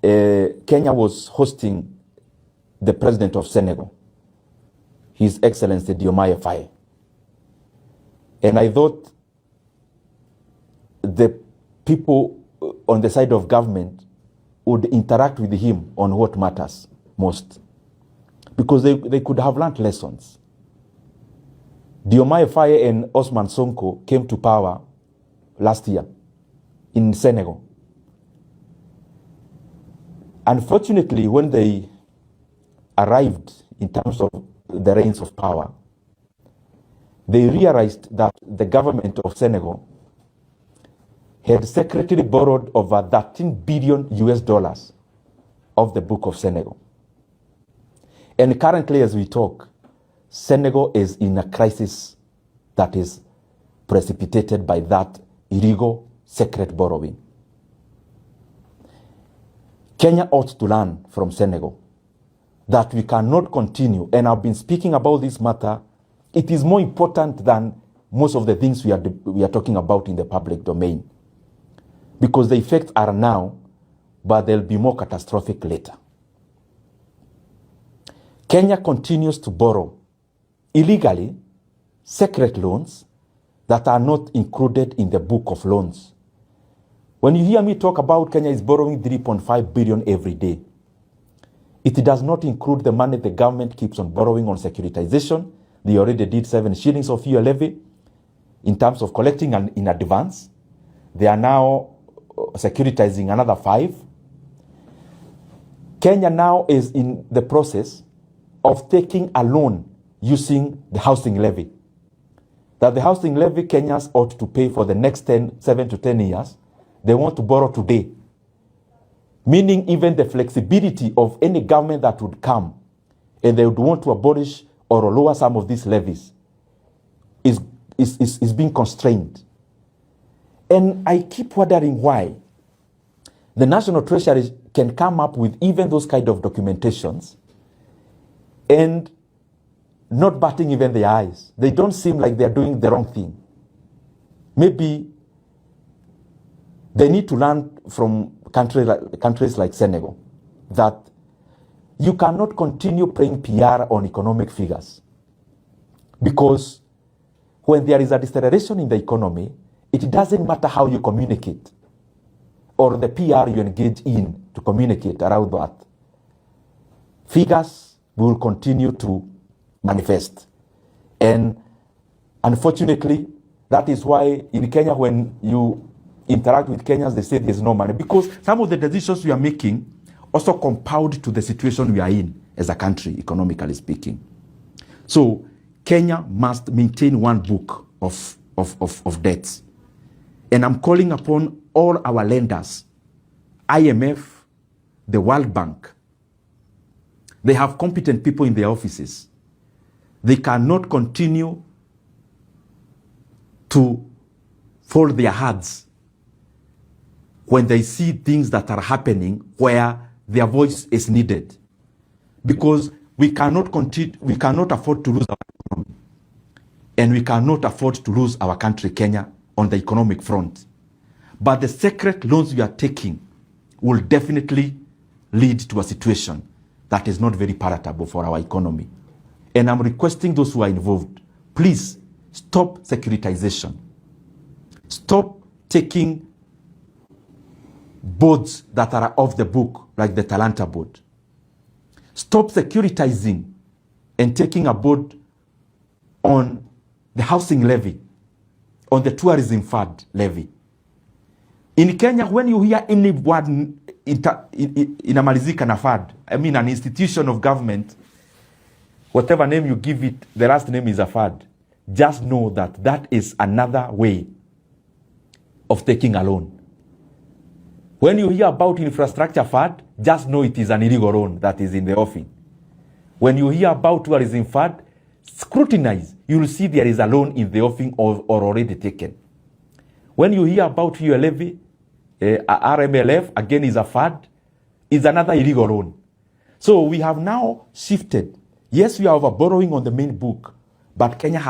Kenya was hosting the president of Senegal, His Excellency Diomaye Faye. And I thought the people on the side of government would interact with him on what matters most, because they could have learned lessons. Diomaye Faye and Osman Sonko came to power last year in Senegal. Unfortunately, when they arrived in terms of the reins of power, they realized that the government of Senegal had secretly borrowed over 13 billion US dollars of the Book of Senegal. And currently, as we talk, Senegal is in a crisis that is precipitated by that illegal secret borrowing. Kenya ought to learn from Senegal that we cannot continue, and I've been speaking about this matter. It is more important than most of the things we are talking about in the public domain, because the effects are now, but they'll be more catastrophic later. Kenya continues to borrow illegally secret loans that are not included in the book of loans. When you hear me talk about Kenya is borrowing 3.5 billion every day, it does not include the money the government keeps on borrowing on securitization. They already did 7 shillings of fuel levy in terms of collecting in advance. They are now securitizing another 5. Kenya now is in the process of taking a loan using the housing levy. That the housing levy Kenyans ought to pay for the next 7 to 10 years, they want to borrow today. Meaning even the flexibility of any government that would come and they would want to abolish or lower some of these levies is being constrained. And I keep wondering why the National Treasury can come up with even those kind of documentations and not batting even their eyes. They don't seem like they're doing the wrong thing. Maybe they need to learn from countries like Senegal that you cannot continue playing PR on economic figures, because when there is a deceleration in the economy, it doesn't matter how you communicate or the PR you engage in to communicate around that. Figures will continue to manifest. And unfortunately, that is why in Kenya, when you interact with Kenyans, they say there's no money, because some of the decisions we are making also compound to the situation we are in as a country, economically speaking. So Kenya must maintain one book of debts. And I'm calling upon all our lenders, IMF, the World Bank. They have competent people in their offices. They cannot continue to fold their hands when they see things that are happening where their voice is needed, because we cannot afford to lose our economy, and we cannot afford to lose our country, Kenya, on the economic front. But the secret loans we are taking will definitely lead to a situation that is not very palatable for our economy. And I'm requesting those who are involved, please stop securitization. Stop taking boards that are off the book, like the Talanta board. Stop securitizing and taking a board on the housing levy, on the tourism fund levy. In Kenya, when you hear any word inamalizika na fund, I mean an institution of government, whatever name you give it, the last name is a fund. Just know that that is another way of taking a loan. When you hear about infrastructure fund, just know it is an illegal loan that is in the offing. When you hear about tourism fund, scrutinize. You will see there is a loan in the offing or already taken. When you hear about fuel levy, RMLF, again is a fund, is another illegal loan. So we have now shifted. Yes, we are over borrowing on the main book, but Kenya has